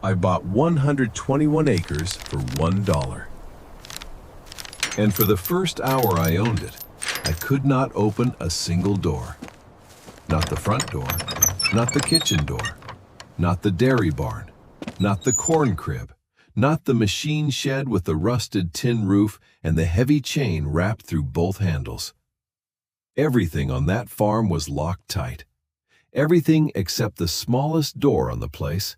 I bought 121 acres for $1. And for the first hour I owned it, I could not open a single door. Not the front door, not the kitchen door, not the dairy barn, not the corn crib, not the machine shed with the rusted tin roof and the heavy chain wrapped through both handles. Everything on that farm was locked tight. Everything except the smallest door on the place.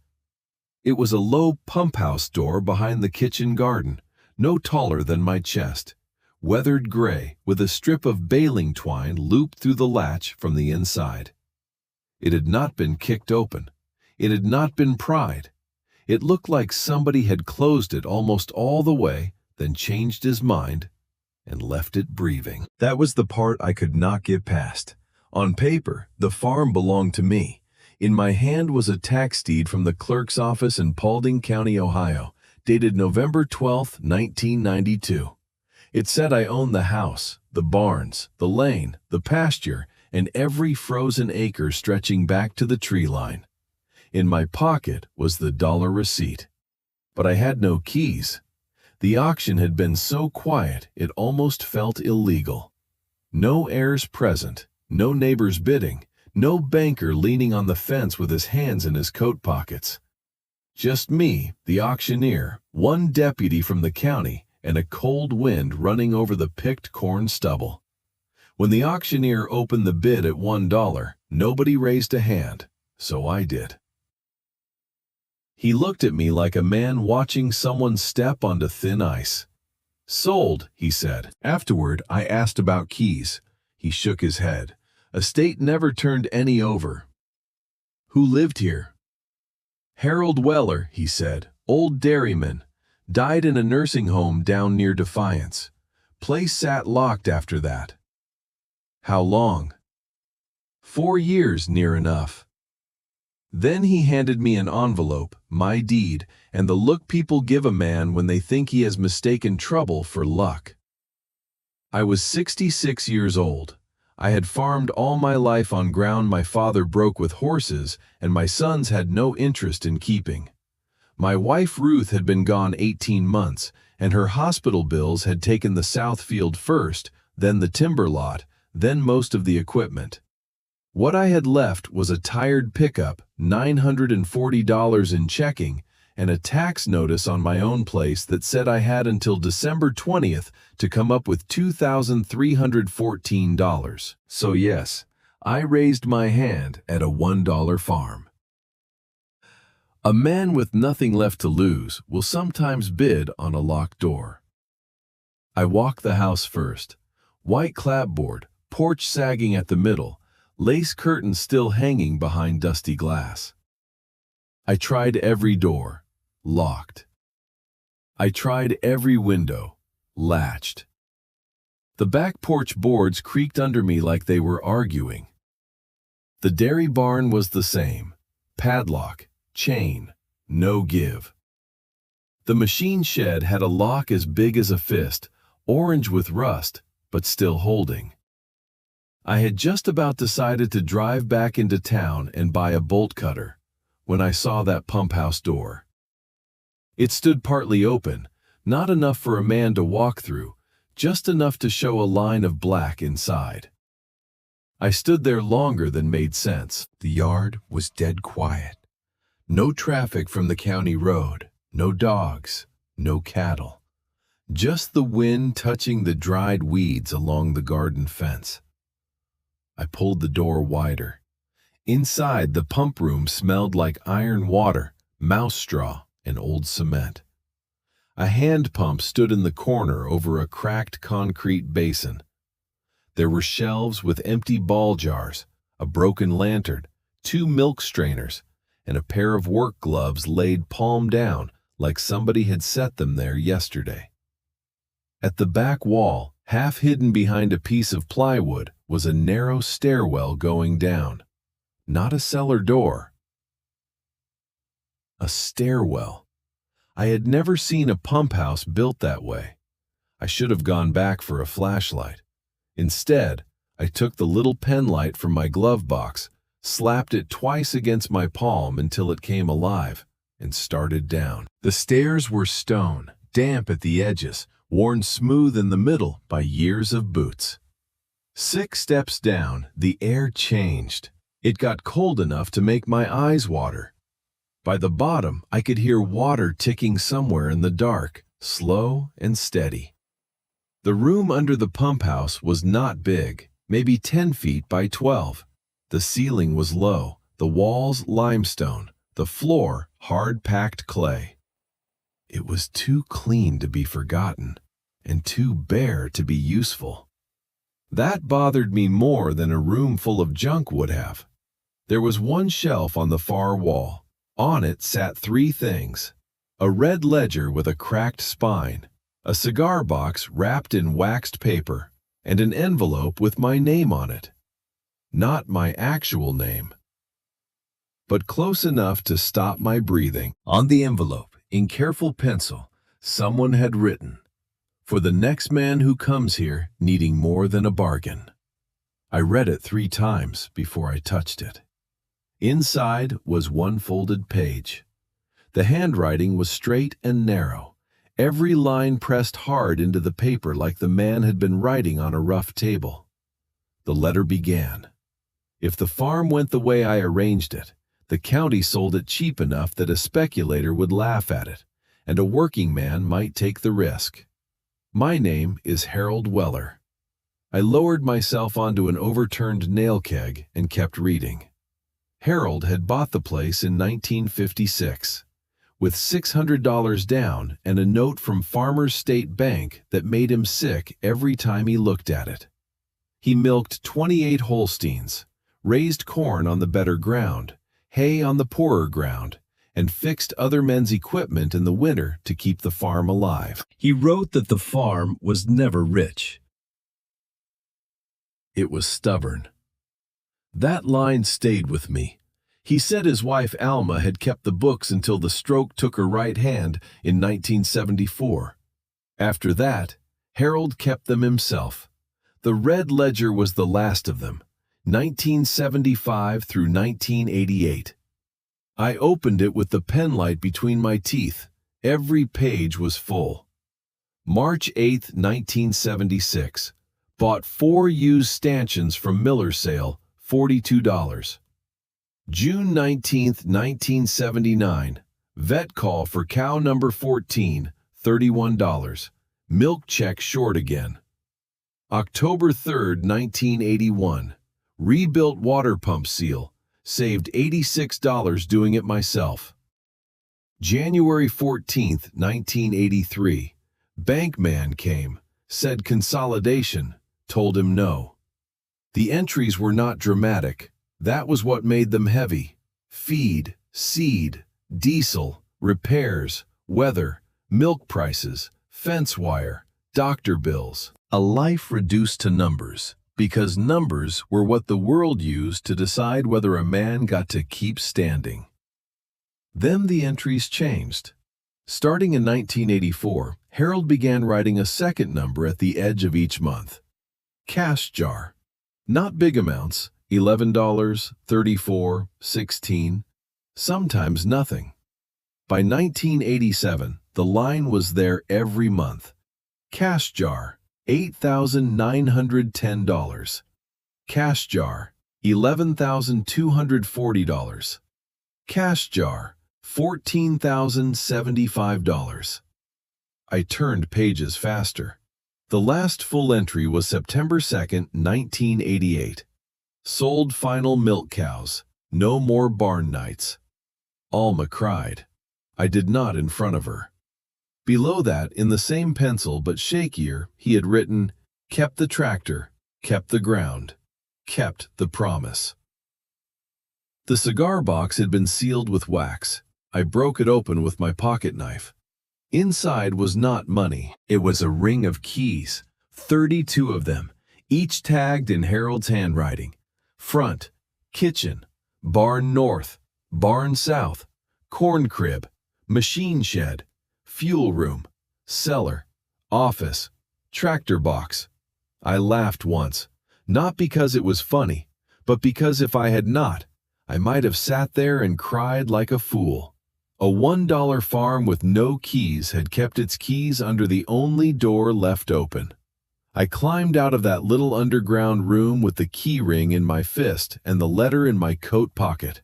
It was a low pump house door behind the kitchen garden, no taller than my chest, weathered gray with a strip of baling twine looped through the latch from the inside. It had not been kicked open. It had not been pried. It looked like somebody had closed it almost all the way, then changed his mind and left it breathing. That was the part I could not get past. On paper, the farm belonged to me. In my hand was a tax deed from the clerk's office in Paulding County, Ohio, dated November 12, 1992. It said I owned the house, the barns, the lane, the pasture, and every frozen acre stretching back to the tree line. In my pocket was the dollar receipt. But I had no keys. The auction had been so quiet it almost felt illegal. No heirs present, no neighbors bidding, no banker leaning on the fence with his hands in his coat pockets. Just me, the auctioneer, one deputy from the county, and a cold wind running over the picked corn stubble. When the auctioneer opened the bid at $1, nobody raised a hand, so I did. He looked at me like a man watching someone step onto thin ice. "Sold," he said. Afterward, I asked about keys. He shook his head. Estate never turned any over. Who lived here? Harold Weller, he said, old dairyman. Died in a nursing home down near Defiance. Place sat locked after that. How long? 4 years, near enough. Then he handed me an envelope, my deed, and the look people give a man when they think he has mistaken trouble for luck. I was 66 years old. I had farmed all my life on ground my father broke with horses, and my sons had no interest in keeping. My wife Ruth had been gone 18 months, and her hospital bills had taken the south field first, then the timber lot, then most of the equipment. What I had left was a tired pickup, $940 in checking, and a tax notice on my own place that said I had until December 20th to come up with $2,314. So yes, I raised my hand at a $1 farm. A man with nothing left to lose will sometimes bid on a locked door. I walked the house first. White clapboard, porch sagging at the middle, lace curtains still hanging behind dusty glass. I tried every door. Locked. I tried every window, latched. The back porch boards creaked under me like they were arguing. The dairy barn was the same, padlock, chain, no give. The machine shed had a lock as big as a fist, orange with rust, but still holding. I had just about decided to drive back into town and buy a bolt cutter when I saw that pump house door. It stood partly open, not enough for a man to walk through, just enough to show a line of black inside. I stood there longer than made sense. The yard was dead quiet. No traffic from the county road, no dogs, no cattle. Just the wind touching the dried weeds along the garden fence. I pulled the door wider. Inside, the pump room smelled like iron water, mouse straw, and old cement. A hand pump stood in the corner over a cracked concrete basin. There were shelves with empty ball jars, a broken lantern, 2 milk strainers, and a pair of work gloves laid palm down like somebody had set them there yesterday. At the back wall, half hidden behind a piece of plywood, was a narrow stairwell going down. Not a cellar door. A stairwell. I had never seen a pump house built that way. I should have gone back for a flashlight. Instead, I took the little pen light from my glove box, slapped it twice against my palm until it came alive, and started down. The stairs were stone, damp at the edges, worn smooth in the middle by years of boots. 6 steps down, the air changed. It got cold enough to make my eyes water. By the bottom, I could hear water ticking somewhere in the dark, slow and steady. The room under the pump house was not big, maybe 10 feet by 12. The ceiling was low, the walls limestone, the floor hard-packed clay. It was too clean to be forgotten, and too bare to be useful. That bothered me more than a room full of junk would have. There was one shelf on the far wall. On it sat 3 things: a red ledger with a cracked spine, a cigar box wrapped in waxed paper, and an envelope with my name on it. Not my actual name, but close enough to stop my breathing. On the envelope, in careful pencil, someone had written, "For the next man who comes here needing more than a bargain." I read it 3 times before I touched it. Inside was one folded page. The handwriting was straight and narrow, every line pressed hard into the paper like the man had been writing on a rough table. The letter began, "If the farm went the way I arranged it, the county sold it cheap enough that a speculator would laugh at it, and a working man might take the risk. My name is Harold Weller." I lowered myself onto an overturned nail keg and kept reading. Harold had bought the place in 1956, with $600 down and a note from Farmers State Bank that made him sick every time he looked at it. He milked 28 Holsteins, raised corn on the better ground, hay on the poorer ground, and fixed other men's equipment in the winter to keep the farm alive. He wrote that the farm was never rich. It was stubborn. That line stayed with me. He said his wife Alma had kept the books until the stroke took her right hand in 1974. After that, Harold kept them himself. The red ledger was the last of them, 1975 through 1988. I opened it with the penlight between my teeth. Every page was full. March 8, 1976. Bought 4 used stanchions from Miller's sale, $42. June 19, 1979. Vet call for cow number 14, $31. Milk check short again. October 3, 1981. Rebuilt water pump seal. Saved $86 doing it myself. January 14, 1983. Bank man came, said consolidation, told him no. The entries were not dramatic. That was what made them heavy. Feed, seed, diesel, repairs, weather, milk prices, fence wire, doctor bills. A life reduced to numbers, because numbers were what the world used to decide whether a man got to keep standing. Then the entries changed. Starting in 1984, Harold began writing a second number at the edge of each month. Cash jar. Not big amounts, $11, $34, $16, sometimes nothing. By 1987, the line was there every month. Cash jar, $8,910. Cash jar, $11,240. Cash jar, $14,075. I turned pages faster. The last full entry was September 2, 1988. Sold final milk cows. No more barn nights. Alma cried. I did not in front of her. Below that, in the same pencil but shakier, he had written, "Kept the tractor, kept the ground, kept the promise." The cigar box had been sealed with wax. I broke it open with my pocket knife. Inside was not money. It was a ring of keys, 32 of them, each tagged in Harold's handwriting. Front, kitchen, barn north, barn south, corn crib, machine shed, fuel room, cellar, office, tractor box. I laughed once, not because it was funny, but because if I had not, I might have sat there and cried like a fool. A $1 farm with no keys had kept its keys under the only door left open. I climbed out of that little underground room with the key ring in my fist and the letter in my coat pocket.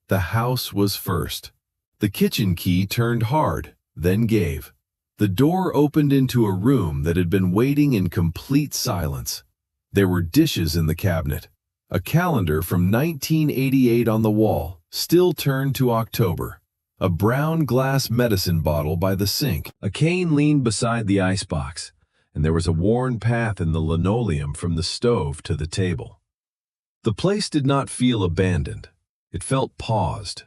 The house was first. The kitchen key turned hard, then gave. The door opened into a room that had been waiting in complete silence. There were dishes in the cabinet. A calendar from 1988 on the wall, still turned to October. A brown glass medicine bottle by the sink. A cane leaned beside the icebox, and there was a worn path in the linoleum from the stove to the table. The place did not feel abandoned. It felt paused.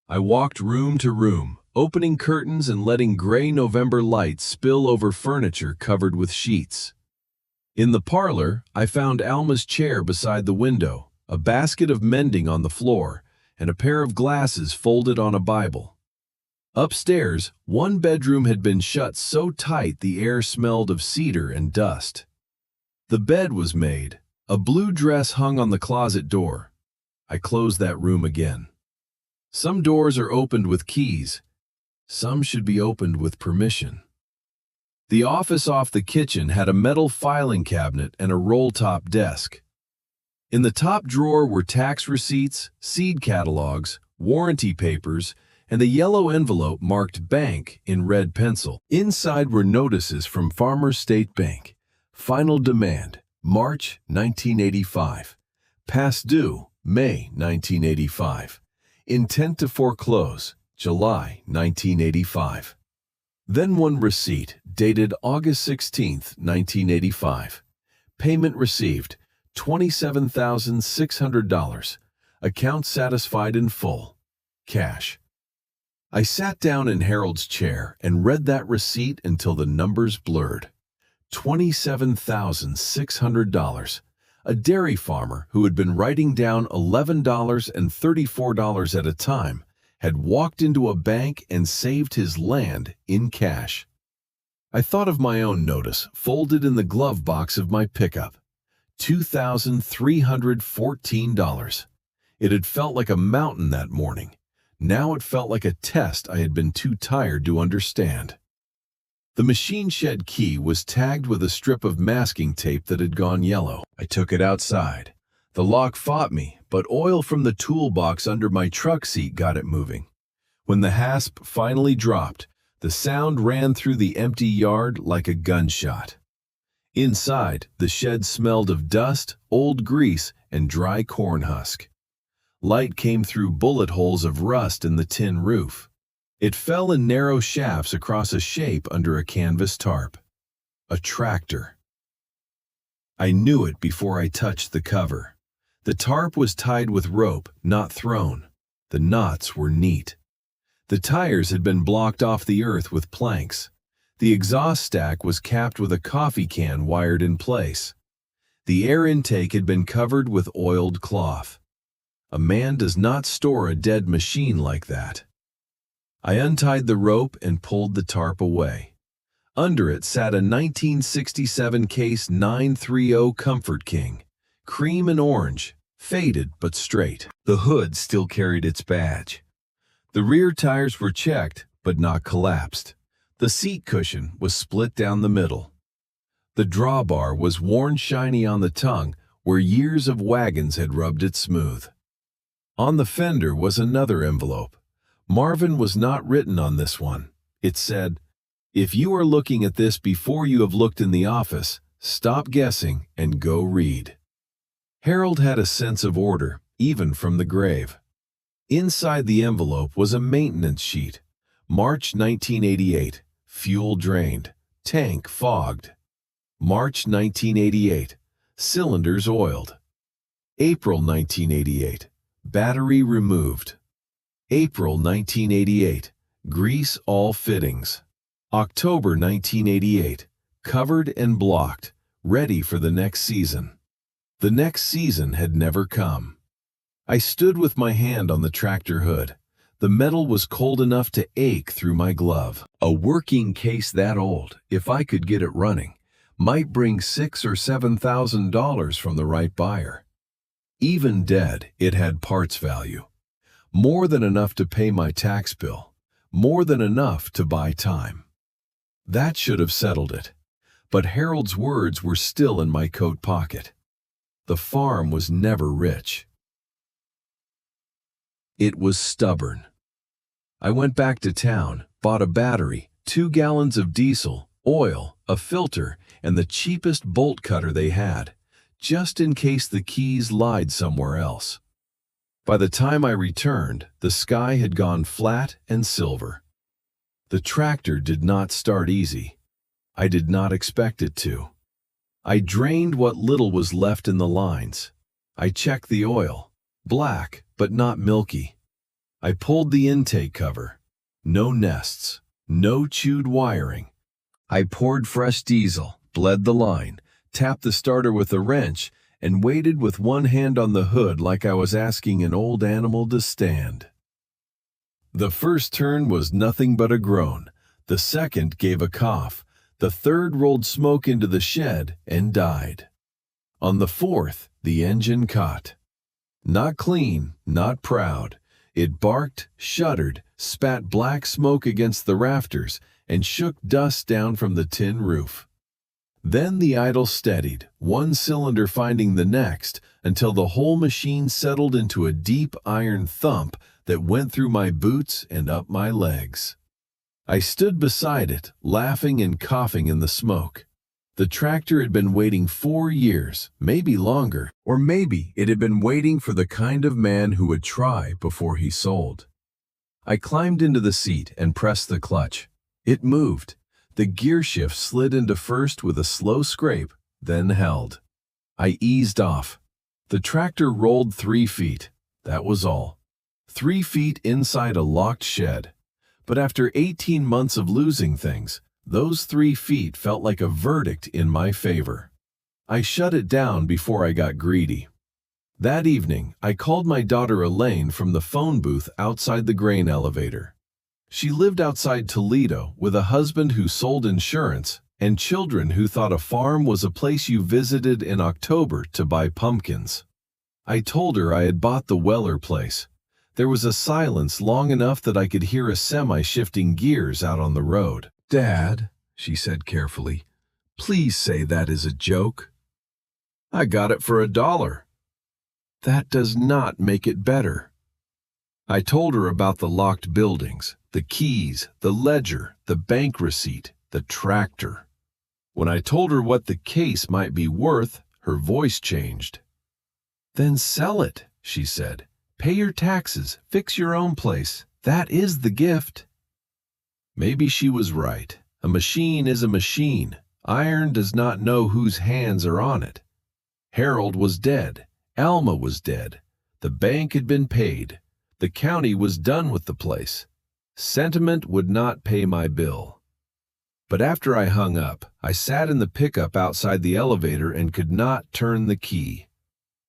I walked room to room, opening curtains and letting gray November light spill over furniture covered with sheets. In the parlor, I found Alma's chair beside the window, a basket of mending on the floor, and a pair of glasses folded on a Bible. Upstairs, one bedroom had been shut so tight the air smelled of cedar and dust. The bed was made. A blue dress hung on the closet door. I closed that room again. Some doors are opened with keys. Some should be opened with permission. The office off the kitchen had a metal filing cabinet and a roll-top desk. In the top drawer were tax receipts, seed catalogs, warranty papers, and a yellow envelope marked bank in red pencil. Inside were notices from Farmers State Bank. Final demand, March 1985. Past due, May 1985. Intent to foreclose, July 1985. Then one receipt, dated August 16, 1985. Payment received, $27,600. Account satisfied in full. Cash. I sat down in Harold's chair and read that receipt until the numbers blurred. $27,600. A dairy farmer who had been writing down $11 and $34 at a time had walked into a bank and saved his land in cash. I thought of my own notice folded in the glove box of my pickup. $2,314. It had felt like a mountain that morning. Now it felt like a test I had been too tired to understand. The machine shed key was tagged with a strip of masking tape that had gone yellow. I took it outside. The lock fought me, but oil from the toolbox under my truck seat got it moving. When the hasp finally dropped, the sound ran through the empty yard like a gunshot. Inside, the shed smelled of dust, old grease, and dry corn husk. Light came through bullet holes of rust in the tin roof. It fell in narrow shafts across a shape under a canvas tarp. A tractor. I knew it before I touched the cover. The tarp was tied with rope, not thrown. The knots were neat. The tires had been blocked off the earth with planks. The exhaust stack was capped with a coffee can wired in place. The air intake had been covered with oiled cloth. A man does not store a dead machine like that. I untied the rope and pulled the tarp away. Under it sat a 1967 Case 930 Comfort King, cream and orange, faded but straight. The hood still carried its badge. The rear tires were checked but not collapsed. The seat cushion was split down the middle. The drawbar was worn shiny on the tongue where years of wagons had rubbed it smooth. On the fender was another envelope. Marvin was not written on this one. It said, "If you are looking at this before you have looked in the office, stop guessing and go read." Harold had a sense of order, even from the grave. Inside the envelope was a maintenance sheet. March 1988, fuel drained, tank fogged. March 1988, cylinders oiled. April 1988, battery removed. April 1988, grease all fittings. October 1988, covered and blocked, ready for the next season. The next season had never come. I stood with my hand on the tractor hood. The metal was cold enough to ache through my glove. A working case that old, if I could get it running, might bring $6,000 or $7,000 from the right buyer. Even dead, it had parts value. More than enough to pay my tax bill. more than enough to buy time. That should have settled it. But Harold's words were still in my coat pocket. The farm was never rich. It was stubborn. I went back to town, bought a battery, 2 gallons of diesel, oil, a filter, and the cheapest bolt cutter they had, just in case the keys lied somewhere else. By the time I returned, the sky had gone flat and silver. The tractor did not start easy. I did not expect it to. I drained what little was left in the lines. I checked the oil. Black, but not milky. I pulled the intake cover. No nests. No chewed wiring. I poured fresh diesel, bled the line, tapped the starter with a wrench, and waited with one hand on the hood like I was asking an old animal to stand. The first turn was nothing but a groan. The second gave a cough. The third rolled smoke into the shed and died. On the fourth, the engine caught. Not clean, not proud. It barked, shuddered, spat black smoke against the rafters, and shook dust down from the tin roof. Then the idle steadied, one cylinder finding the next, until the whole machine settled into a deep iron thump that went through my boots and up my legs. I stood beside it, laughing and coughing in the smoke. The tractor had been waiting 4 years, maybe longer, or maybe it had been waiting for the kind of man who would try before he sold. I climbed into the seat and pressed the clutch. It moved. The gear shift slid into first with a slow scrape, then held. I eased off. The tractor rolled 3 feet. That was all. 3 feet inside a locked shed. But after 18 months of losing things, those 3 feet felt like a verdict in my favor. I shut it down before I got greedy. That evening, I called my daughter Elaine from the phone booth outside the grain elevator. She lived outside Toledo with a husband who sold insurance and children who thought a farm was a place you visited in October to buy pumpkins. I told her I had bought the Weller place. There was a silence long enough that I could hear a semi shifting gears out on the road. "Dad," she said carefully, "please say that is a joke." "I got it for $1. "That does not make it better." I told her about the locked buildings, the keys, the ledger, the bank receipt, the tractor. When I told her what the case might be worth, her voice changed. "Then sell it," she said. "Pay your taxes, fix your own place. That is the gift." Maybe she was right. A machine is a machine. Iron does not know whose hands are on it. Harold was dead. Alma was dead. The bank had been paid. The county was done with the place. Sentiment would not pay my bill. But after I hung up, I sat in the pickup outside the elevator and could not turn the key.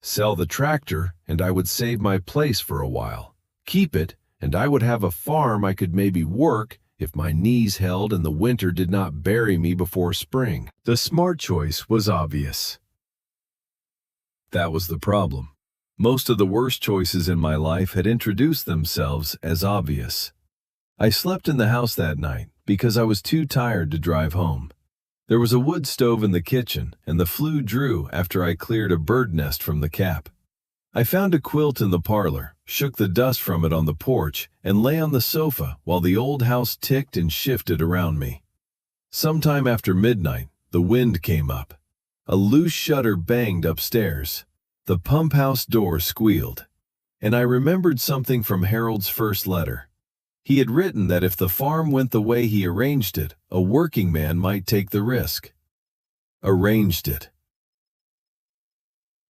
Sell the tractor, and I would save my place for a while. Keep it, and I would have a farm I could maybe work if my knees held and the winter did not bury me before spring. The smart choice was obvious. That was the problem. Most of the worst choices in my life had introduced themselves as obvious. I slept in the house that night because I was too tired to drive home. There was a wood stove in the kitchen, and the flue drew after I cleared a bird nest from the cap. I found a quilt in the parlor, shook the dust from it on the porch, and lay on the sofa while the old house ticked and shifted around me. Sometime after midnight, the wind came up. A loose shutter banged upstairs. The pump house door squealed. And I remembered something from Harold's first letter. He had written that if the farm went the way he arranged it, a working man might take the risk. Arranged it.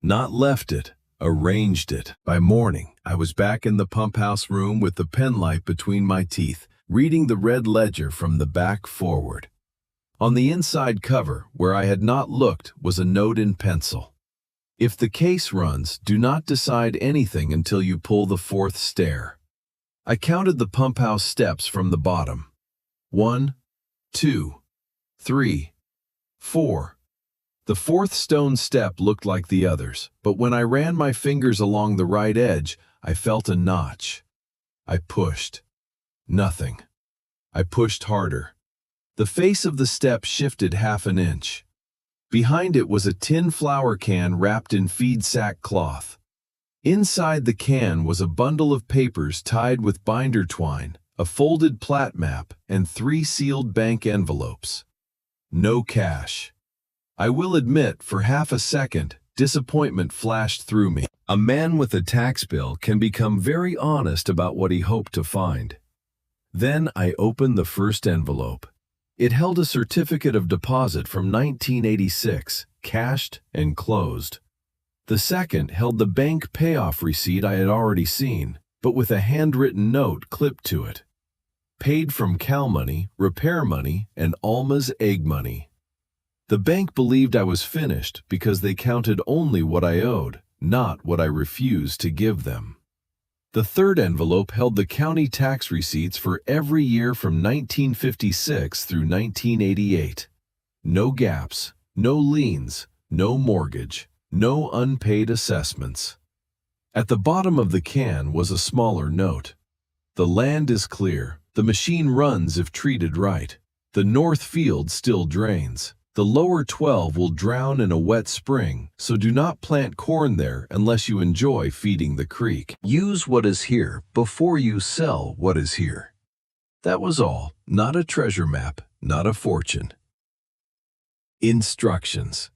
Not left it, arranged it. By morning, I was back in the pump house room with the pen light between my teeth, reading the red ledger from the back forward. On the inside cover, where I had not looked, was a note in pencil. If the case runs, do not decide anything until you pull the 4th stair. I counted the pump house steps from the bottom. 1, 2, 3, 4. The 4th stone step looked like the others, but when I ran my fingers along the right edge, I felt a notch. I pushed. Nothing. I pushed harder. The face of the step shifted half an inch. Behind it was a tin flour can wrapped in feed sack cloth. Inside the can was a bundle of papers tied with binder twine, a folded plat map, and 3 sealed bank envelopes. No cash. I will admit, for half a second, disappointment flashed through me. A man with a tax bill can become very honest about what he hoped to find. Then I opened the first envelope. It held a certificate of deposit from 1986, cashed and closed. The second held the bank payoff receipt I had already seen, but with a handwritten note clipped to it. Paid from cow money, repair money, and Alma's egg money. The bank believed I was finished because they counted only what I owed, not what I refused to give them. The third envelope held the county tax receipts for every year from 1956 through 1988. No gaps, no liens, no mortgage, no unpaid assessments. At the bottom of the can was a smaller note. The land is clear. The machine runs if treated right. The north field still drains. The lower 12 will drown in a wet spring, so do not plant corn there unless you enjoy feeding the creek. Use what is here before you sell what is here. That was all, not a treasure map, not a fortune. Instructions.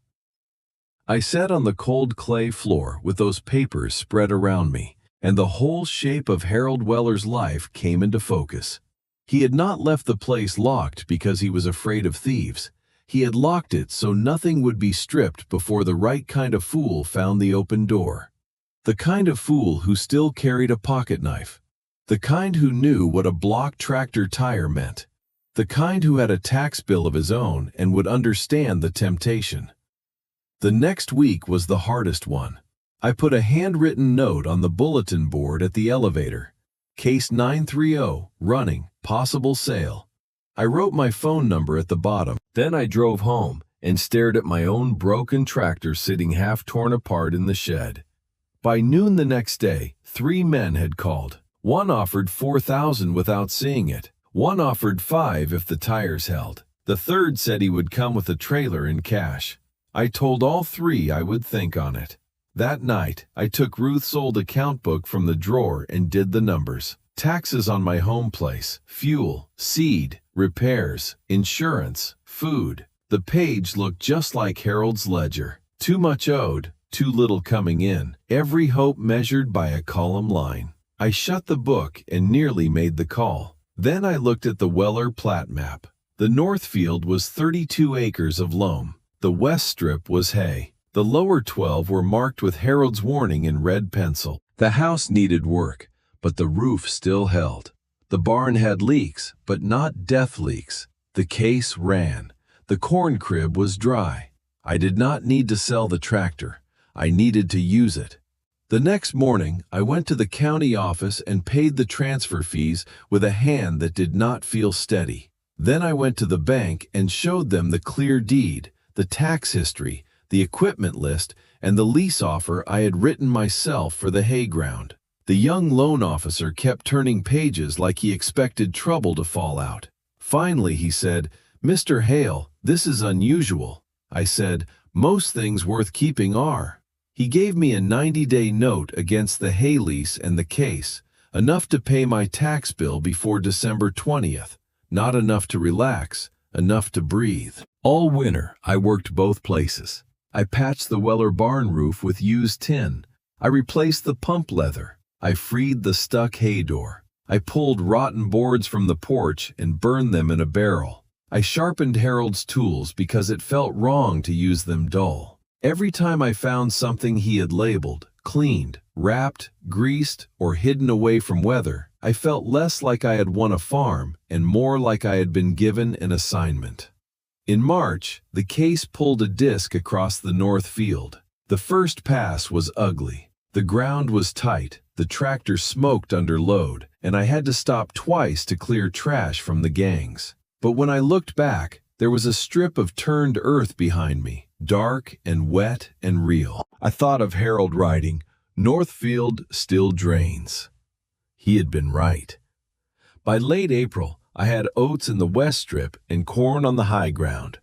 I sat on the cold clay floor with those papers spread around me, and the whole shape of Harold Weller's life came into focus. He had not left the place locked because he was afraid of thieves. He had locked it so nothing would be stripped before the right kind of fool found the open door. The kind of fool who still carried a pocket knife. The kind who knew what a block tractor tire meant. The kind who had a tax bill of his own and would understand the temptation. The next week was the hardest one. I put a handwritten note on the bulletin board at the elevator. Case 930, running, possible sale. I wrote my phone number at the bottom. Then I drove home and stared at my own broken tractor sitting half torn apart in the shed. By noon the next day, 3 men had called. One offered $4,000 without seeing it. One offered $5,000 if the tires held. The third said he would come with a trailer in cash. I told all 3 I would think on it. That night, I took Ruth's old account book from the drawer and did the numbers. Taxes on my home place, fuel, seed, repairs, insurance, food. The page looked just like Harold's ledger. Too much owed, too little coming in. Every hope measured by a column line. I shut the book and nearly made the call. Then I looked at the Weller plat map. The north field was 32 acres of loam. The west strip was hay. The lower 12 were marked with Harold's warning in red pencil. The house needed work, but the roof still held. The barn had leaks, but not death leaks. The case ran. The corn crib was dry. I did not need to sell the tractor. I needed to use it. The next morning, I went to the county office and paid the transfer fees with a hand that did not feel steady. Then I went to the bank and showed them the clear deed, the tax history, the equipment list, and the lease offer I had written myself for the hay ground. The young loan officer kept turning pages like he expected trouble to fall out. Finally, he said, "Mr. Hale, this is unusual." I said, "Most things worth keeping are." He gave me a 90-day note against the hay lease and the case, enough to pay my tax bill before December 20th, not enough to relax, enough to breathe. All winter, I worked both places. I patched the Weller barn roof with used tin. I replaced the pump leather. I freed the stuck hay door. I pulled rotten boards from the porch and burned them in a barrel. I sharpened Harold's tools because it felt wrong to use them dull. Every time I found something he had labeled, cleaned, wrapped, greased, or hidden away from weather, I felt less like I had won a farm and more like I had been given an assignment. In March, the case pulled a disc across the north field. The first pass was ugly. The ground was tight, the tractor smoked under load, and I had to stop twice to clear trash from the gangs. But when I looked back, there was a strip of turned earth behind me, dark and wet and real. I thought of Harold writing, "Northfield still drains." He had been right. By late April, I had oats in the west strip and corn on the high ground.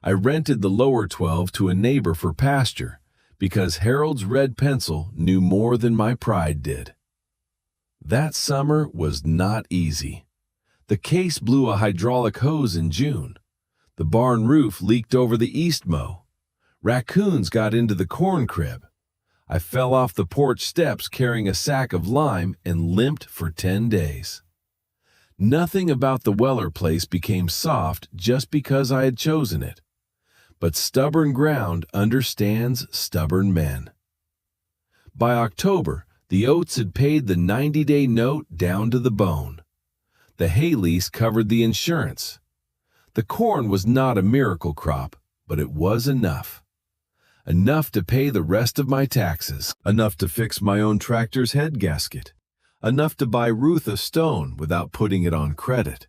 I rented the lower 12 to a neighbor for pasture because Harold's red pencil knew more than my pride did. That summer was not easy. The case blew a hydraulic hose in June. The barn roof leaked over the east mow. Raccoons got into the corn crib. I fell off the porch steps carrying a sack of lime and limped for 10 days. Nothing about the Weller place became soft just because I had chosen it. But stubborn ground understands stubborn men. By October, the oats had paid the 90-day note down to the bone. The hay lease covered the insurance. The corn was not a miracle crop, but it was enough. Enough to pay the rest of my taxes, enough to fix my own tractor's head gasket, enough to buy Ruth a stone without putting it on credit.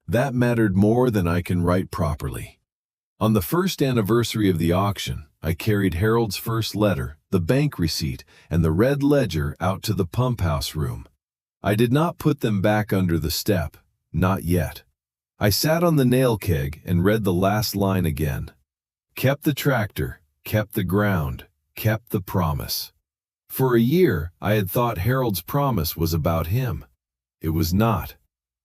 That mattered more than I can write properly. On the first anniversary of the auction, I carried Harold's first letter, the bank receipt, and the red ledger out to the pump house room. I did not put them back under the step, not yet. I sat on the nail keg and read the last line again. Kept the tractor, kept the ground, kept the promise. For a year, I had thought Harold's promise was about him. It was not.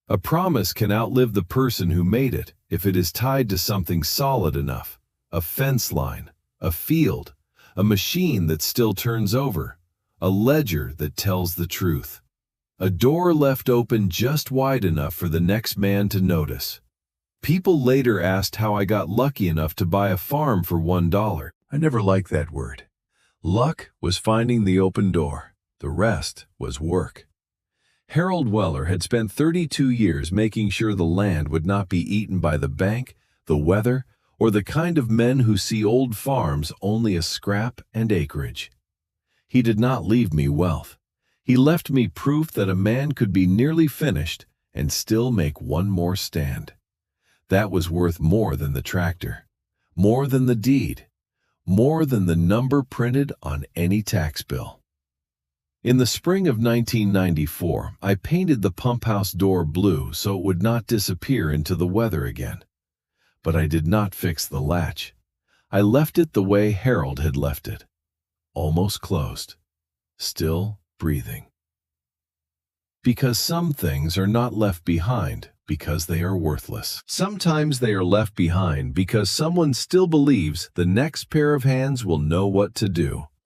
A promise can outlive the person who made it if it is tied to something solid enough, a fence line, a field, a machine that still turns over, a ledger that tells the truth. A door left open just wide enough for the next man to notice. People later asked how I got lucky enough to buy a farm for $1. I never liked that word. Luck was finding the open door. The rest was work. Harold Weller had spent 32 years making sure the land would not be eaten by the bank, the weather, or the kind of men who see old farms only as scrap and acreage. He did not leave me wealth. He left me proof that a man could be nearly finished and still make one more stand. That was worth more than the tractor, more than the deed, more than the number printed on any tax bill. In the spring of 1994, I painted the pump house door blue so it would not disappear into the weather again. But I did not fix the latch. I left it the way Harold had left it, almost closed, still breathing. Because some things are not left behind because they are worthless. Sometimes they are left behind because someone still believes the next pair of hands will know what to do.